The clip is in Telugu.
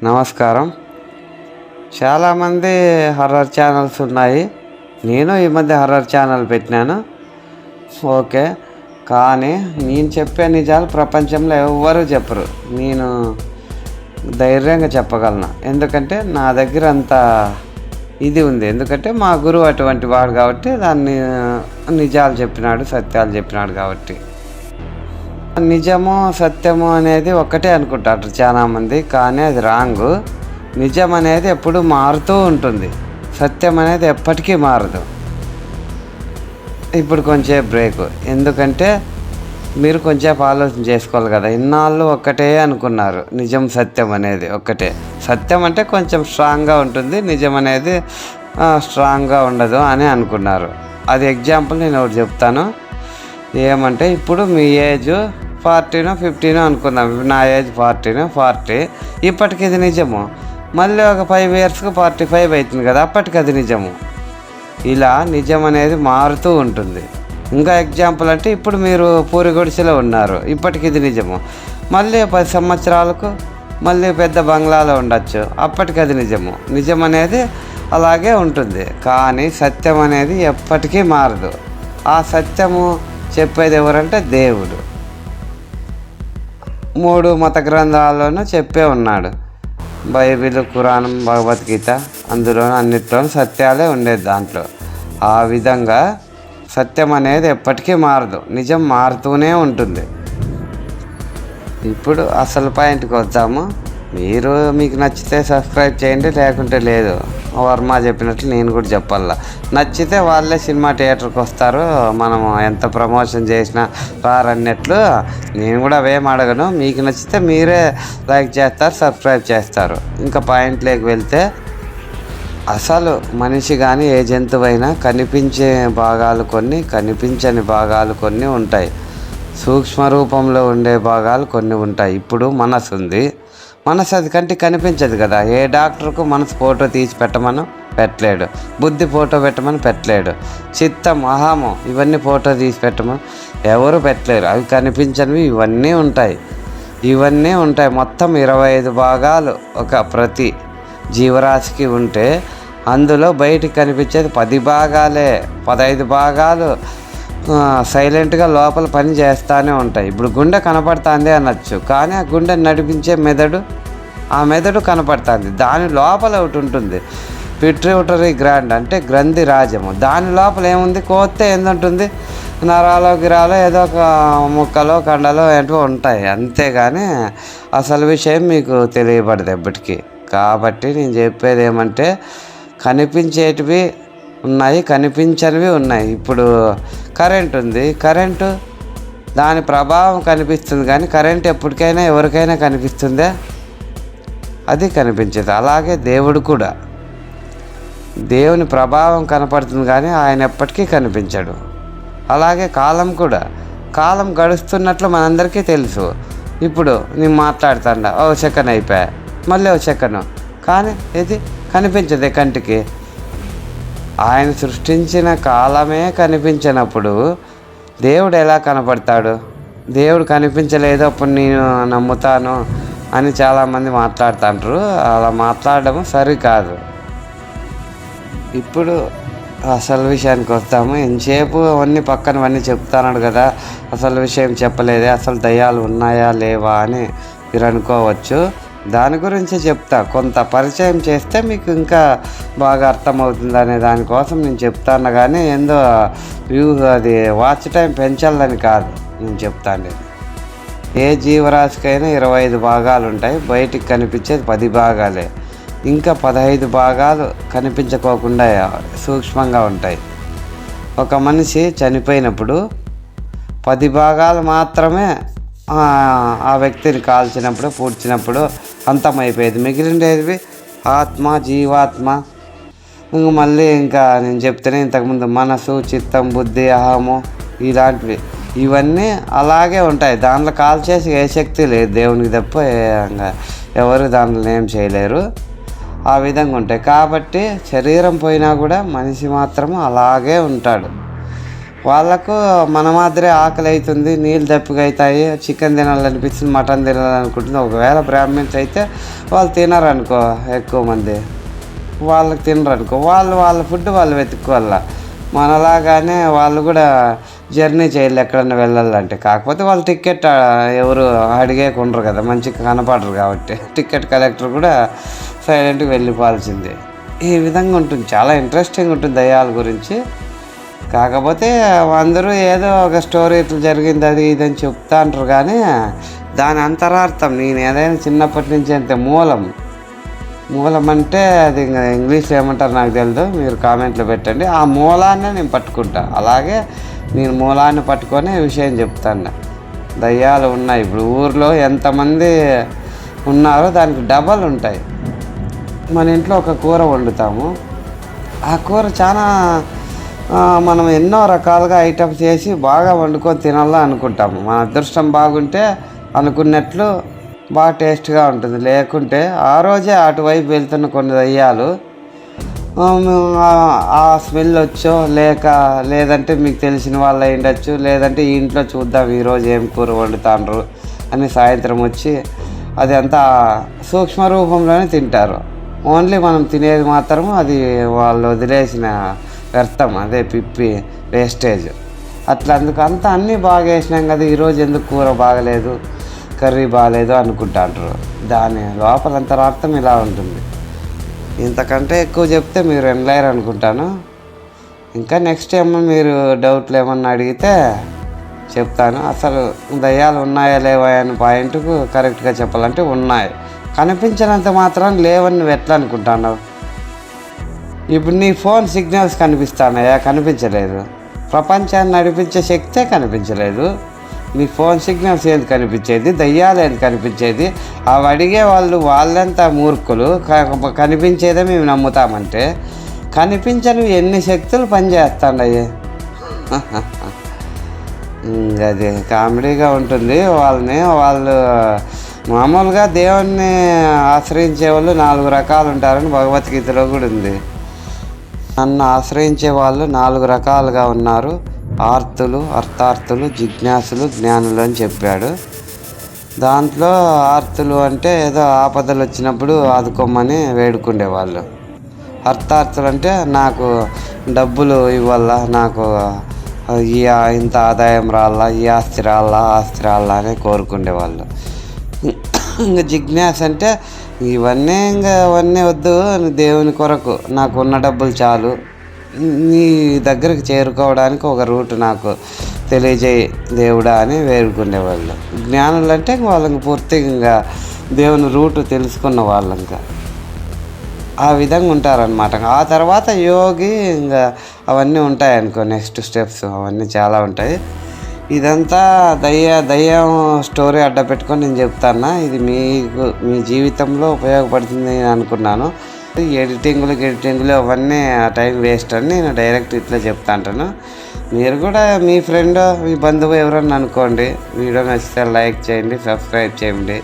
నమస్కారం. చాలామంది హర్రర్ ఛానల్స్ ఉన్నాయి. నేను ఈ మధ్య హర్రర్ ఛానల్ పెట్టినాను. ఓకే, కానీ నేను చెప్పే నిజాలు ప్రపంచంలో ఎవ్వరూ చెప్పరు. నేను ధైర్యంగా చెప్పగలను, ఎందుకంటే నా దగ్గర అంత ఇది ఉంది. ఎందుకంటే మా గురువు అటువంటి వాడు కాబట్టి దాన్ని నిజాలు చెప్పినాడు, సత్యాలు చెప్పినాడు కాబట్టి. నిజము సత్యము అనేది ఒక్కటే అనుకుంటారు చాలామంది, కానీ అది రాంగు. నిజం అనేది ఎప్పుడు మారుతూ ఉంటుంది, సత్యం అనేది ఎప్పటికీ మారదు. ఇప్పుడు కొంచెం బ్రేక్, ఎందుకంటే మీరు కొంచెం ఆలోచన చేసుకోవాలి కదా. ఇన్నాళ్ళు ఒక్కటే అనుకున్నారు, నిజం సత్యం అనేది ఒక్కటే. సత్యం అంటే కొంచెం స్ట్రాంగ్గా ఉంటుంది, నిజం అనేది స్ట్రాంగ్గా ఉండదు అని అనుకున్నారు. అది ఎగ్జాంపుల్ నేను ఒకటి చెప్తాను. ఏమంటే ఇప్పుడు మీ ఏజ్ 40 50 అనుకుందాం. నా ఏజ్ 40. ఇప్పటికి ఇది నిజము. మళ్ళీ ఒక 5 ఇయర్స్కి 45 అవుతుంది కదా, అప్పటికి అది నిజము. ఇలా నిజం అనేది మారుతూ ఉంటుంది. ఇంకా ఎగ్జాంపుల్ అంటే ఇప్పుడు మీరు పూరి గుడిసెలో ఉన్నారు, ఇప్పటికి ఇది నిజము. మళ్ళీ 10 సంవత్సరాలకు మళ్ళీ పెద్ద బంగ్లాలో ఉండొచ్చు, అప్పటికి అది నిజము. నిజం అనేది అలాగే ఉంటుంది, కానీ సత్యం అనేది ఎప్పటికీ మారదు. ఆ సత్యము చెప్పేది ఎవరంటే దేవుడు. 3 మత గ్రంథాల్లోనూ చెప్పే ఉన్నాడు. బైబిల్, ఖురాన్, భగవద్గీత, అందులోనూ అన్నిట్లోనూ సత్యాలే ఉండేది దాంట్లో. ఆ విధంగా సత్యం అనేది ఎప్పటికీ మారదు, నిజం మారుతూనే ఉంటుంది. ఇప్పుడు అసలు పాయింట్కి వద్దాము. మీకు నచ్చితే సబ్స్క్రైబ్ చేయండి, లేకుంటే లేదు. వర్మ చెప్పినట్లు నేను కూడా చెప్పాల. నచ్చితే వాళ్ళే సినిమా థియేటర్కి వస్తారు, మనం ఎంత ప్రమోషన్ చేసినా రారన్నట్లు. నేను కూడా అవేం అడగను. మీకు నచ్చితే మీరే లైక్ చేస్తారు, సబ్స్క్రైబ్ చేస్తారు. ఇంకా పాయింట్లోకి వెళ్తే, అసలు మనిషి కానీ ఏ జంతువైనా కనిపించే భాగాలు కొన్ని, కనిపించని భాగాలు కొన్ని ఉంటాయి. సూక్ష్మ రూపంలో ఉండే భాగాలు కొన్ని ఉంటాయి. ఇప్పుడు మనసు ఉంది. మనసు అది కంటికి కనిపించదు కదా. ఏ డాక్టర్కు మనసు ఫోటో తీసి పెట్టమని పెట్టలేడు, బుద్ధి ఫోటో పెట్టమని పెట్టలేడు, చిత్తం, అహము ఇవన్నీ ఫోటో తీసి పెట్టమని ఎవరు పెట్టలేరు. అవి కనిపించనివి ఇవన్నీ ఉంటాయి. మొత్తం 25 భాగాలు ఒక ప్రతి జీవరాశికి ఉంటే, అందులో బయటికి కనిపించేది 10 భాగాలే. 15 భాగాలు సైలెంట్గా లోపల పని చేస్తూనే ఉంటాయి. ఇప్పుడు గుండె కనపడుతుంది అనొచ్చు, కానీ ఆ గుండె నడిపించే మెదడు, ఆ మెదడు కనపడుతుంది. దాని లోపల ఒకటి ఉంటుంది, పిట్యూటరీ గ్లాండ్ అంటే గ్రంథి రాజ్యము. దాని లోపల ఏముంది, కోస్తే ఏందుంటుంది, నరాలో గిరాలో ఏదో ఒక ముక్కలో కండలో ఏంటో ఉంటాయి, అంతేగాని అసలు విషయం మీకు తెలియబడదు ఎప్పటికీ. కాబట్టి నేను చెప్పేది ఏమంటే, కనిపించేటివి ఉన్నాయి, కనిపించనివి ఉన్నాయి. ఇప్పుడు కరెంట్ ఉంది, కరెంటు దాని ప్రభావం కనిపిస్తుంది, కానీ కరెంట్ ఎప్పటికైనా ఎవరికైనా కనిపిస్తుందా? అది కనిపించదు. అలాగే దేవుడు కూడా, దేవుని ప్రభావం కనపడుతుంది, కానీ ఆయన ఎప్పటికీ కనిపించడు. అలాగే కాలం కూడా, కాలం గడుస్తున్నట్లు మనందరికీ తెలుసు. ఇప్పుడు నేను మాట్లాడుతాండా, ఓ సెకండ్ అయిపోయా, మళ్ళీ ఓ సెకండ్, కానీ ఇది కనిపించదే కంటికి. ఆయన సృష్టించిన కాలమే కనిపించినప్పుడు దేవుడు ఎలా కనపడతాడు? దేవుడు కనిపించలేదు అప్పుడు నేను నమ్ముతాను అని చాలామంది మాట్లాడుతుంటారు. అలా మాట్లాడడం సరికాదు. ఇప్పుడు అసలు విషయానికి వస్తాము. ఎంతసేపు అవన్నీ పక్కనవన్నీ చెప్తాన్నాడు కదా, అసలు విషయం చెప్పలేదే, అసలు దయ్యాలు ఉన్నాయా లేవా అని మీరు అనుకోవచ్చు. దాని గురించి చెప్తా. కొంత పరిచయం చేస్తే మీకు ఇంకా బాగా అర్థమవుతుంది అనే దానికోసం నేను చెప్తాను, కానీ ఏందో అది వాచ్ టైం పెంచాలని కాదు నేను చెప్తాను. ఏ జీవరాశికైనా 25 భాగాలు ఉంటాయి, బయటికి కనిపించేది 10 భాగాలే. ఇంకా 15 భాగాలు కనిపించుకోకుండా సూక్ష్మంగా ఉంటాయి. ఒక మనిషి చనిపోయినప్పుడు 10 భాగాలు మాత్రమే ఆ వ్యక్తిని కాల్చినప్పుడు, పూడ్చినప్పుడు అంతమైపోయేది. మిగిలినవి ఆత్మ, జీవాత్మ. మళ్ళీ ఇంకా నేను చెప్తేనే ఇంతకుముందు మనసు, చిత్తం, బుద్ధి, అహము ఇలాంటివి ఇవన్నీ అలాగే ఉంటాయి. దాంట్లో కాల్చేసి ఏ శక్తి లేదు దేవునికి తప్ప, ఎవరు దాంట్లో ఏం చేయలేరు. ఆ విధంగా ఉంటాయి. కాబట్టి శరీరం పోయినా కూడా మనిషి మాత్రం అలాగే ఉంటాడు. వాళ్ళకు మన మాదిరే ఆకలి అవుతుంది, నీళ్ళు దప్పిక అవుతాయి, చికెన్ తినాలనిపిస్తుంది, మటన్ తినాలనుకుంటుంది. ఒకవేళ బ్రాహ్మిన్స్ అయితే వాళ్ళు తినరనుకో, ఎక్కువ మంది వాళ్ళకి తినరనుకో, వాళ్ళ ఫుడ్ వాళ్ళు వెతుక్కోవాల. మనలాగానే వాళ్ళు కూడా జర్నీ చేయాలి ఎక్కడన్నా వెళ్ళాలంటే. కాకపోతే వాళ్ళు టికెట్ ఎవరు అడిగేకుండరు కదా, మంచిగా కనపడరు కాబట్టి టికెట్ కలెక్టర్ కూడా సైలెంట్గా వెళ్ళిపోవాల్సిందే. ఈ విధంగా ఉంటుంది, చాలా ఇంట్రెస్టింగ్ ఉంటుంది దయ్యాల గురించి. కాకపోతే అందరూ ఏదో ఒక స్టోరీ ఇట్లా జరిగింది అది ఇదని చెప్తా అంటారు, కానీ దాని అంతరార్థం నేను ఏదైనా చిన్నప్పటి నుంచి అంతే మూలం అంటే అది ఇంకా ఇంగ్లీష్లో ఏమంటారు నాకు తెలియదు, మీరు కామెంట్లో పెట్టండి. ఆ మూలాన్నే నేను పట్టుకుంటా. అలాగే నేను మూలాన్ని పట్టుకొని విషయం చెప్తాను. దయ్యాలు ఉన్నాయి, ఇప్పుడు ఊర్లో ఎంతమంది ఉన్నారో దానికి డబల్ ఉంటాయి. మన ఇంట్లో ఒక కూర వండుతాము, ఆ కూర చాలా మనం ఎన్నో రకాలుగా ఐటమ్స్ చేసి బాగా వండుకొని తినాలా అనుకుంటాము. మన అదృష్టం బాగుంటే అనుకున్నట్లు బాగా టేస్ట్గా ఉంటుంది. లేకుంటే ఆ రోజే అటువైపు వెళ్తున్న కొన్ని దయ్యాలు ఆ స్మెల్ వచ్చో లేదంటే మీకు తెలిసిన వాళ్ళు అయ్యుండొచ్చు, లేదంటే ఈ ఇంట్లో చూద్దాం ఈరోజు ఏం కూర వండుతాండ్రు అని సాయంత్రం వచ్చి అది అంతా సూక్ష్మ రూపంలోనే తింటారు. ఓన్లీ మనం తినేది మాత్రం అది వాళ్ళు వదిలేసిన వ్యర్థం, అదే పిప్పి వేస్టేజ్. అట్లా అందుకు అంతా అన్నీ బాగా వేసినాం కదా, ఈరోజు ఎందుకు కూర బాగలేదు, కర్రీ బాగలేదు అనుకుంటాంటారు. దాని లోపలంత అర్థం ఇలా ఉంటుంది. ఇంతకంటే ఎక్కువ చెప్తే మీరు వినలేరు అనుకుంటాను. ఇంకా నెక్స్ట్ ఏమో మీరు డౌట్లు ఏమన్నా అడిగితే చెప్తాను. అసలు దయ్యాలు ఉన్నాయా లేవా అని పాయింట్కు కరెక్ట్గా చెప్పాలంటే ఉన్నాయి. కనిపించినంత మాత్రం లేవని నువ్వు ఎట్లా అనుకుంటున్నావు? ఇప్పుడు నీ ఫోన్ సిగ్నల్స్ కనిపిస్తున్నాయా? కనిపించలేదు. ప్రపంచాన్ని నడిపించే శక్తే కనిపించలేదు. నీ ఫోన్ సిగ్నల్స్ ఏది కనిపించేది? దయ్యాలు ఏది కనిపించేది? అవి అడిగే వాళ్ళంతా మూర్ఖులు. కనిపించేదే మేము నమ్ముతామంటే కనిపించనివి ఎన్ని శక్తులు పనిచేస్తాయి. అది కామెడీగా ఉంటుంది. వాళ్ళు మామూలుగా దేవుణ్ణి ఆశ్రయించే వాళ్ళు 4 రకాలు ఉంటారని భగవద్గీతలో కూడా ఉంది. నన్ను ఆశ్రయించే వాళ్ళు 4 రకాలుగా ఉన్నారు: ఆర్తులు, అర్థార్థులు, జిజ్ఞాసులు, జ్ఞానులు అని చెప్పాడు. దాంట్లో ఆర్తులు అంటే ఏదో ఆపదలు వచ్చినప్పుడు ఆదుకోమని వేడుకుండేవాళ్ళు. అర్థార్థులు అంటే నాకు డబ్బులు ఇవ్వాల, నాకు ఇంత ఆదాయం రాళ్ళ, ఈ ఆస్తి రాళ్ళ అని కోరుకుండేవాళ్ళు. ఇంకా జిజ్ఞాస అంటే అవన్నీ వద్దు, దేవుని కొరకు నాకు ఉన్న డబ్బులు చాలు, నీ దగ్గరికి చేరుకోవడానికి ఒక రూట్ నాకు తెలియజేయి దేవుడా అని వేడుకునేవాళ్ళు. జ్ఞానులు అంటే వాళ్ళకి పూర్తిగా ఇంకా దేవుని రూటు తెలుసుకున్న వాళ్ళు ఇంకా ఆ విధంగా ఉంటారనమాట. ఆ తర్వాత యోగి ఇంకా అవన్నీ ఉంటాయనుకో, నెక్స్ట్ స్టెప్స్ అవన్నీ చాలా ఉంటాయి. ఇదంతా దయ్యం స్టోరీ అడ్డ పెట్టుకొని నేను చెప్తాను. ఇది మీ జీవితంలో ఉపయోగపడుతుంది నేను అనుకున్నాను. ఎడిటింగ్లు అవన్నీ టైం వేస్ట్ అని నేను డైరెక్ట్ ఇట్లా చెప్తా అంటాను. మీరు కూడా మీ ఫ్రెండ్, మీ బంధువు ఎవరన్నా అనుకోండి. వీడియో నచ్చితే లైక్ చేయండి, సబ్స్క్రైబ్ చేయండి.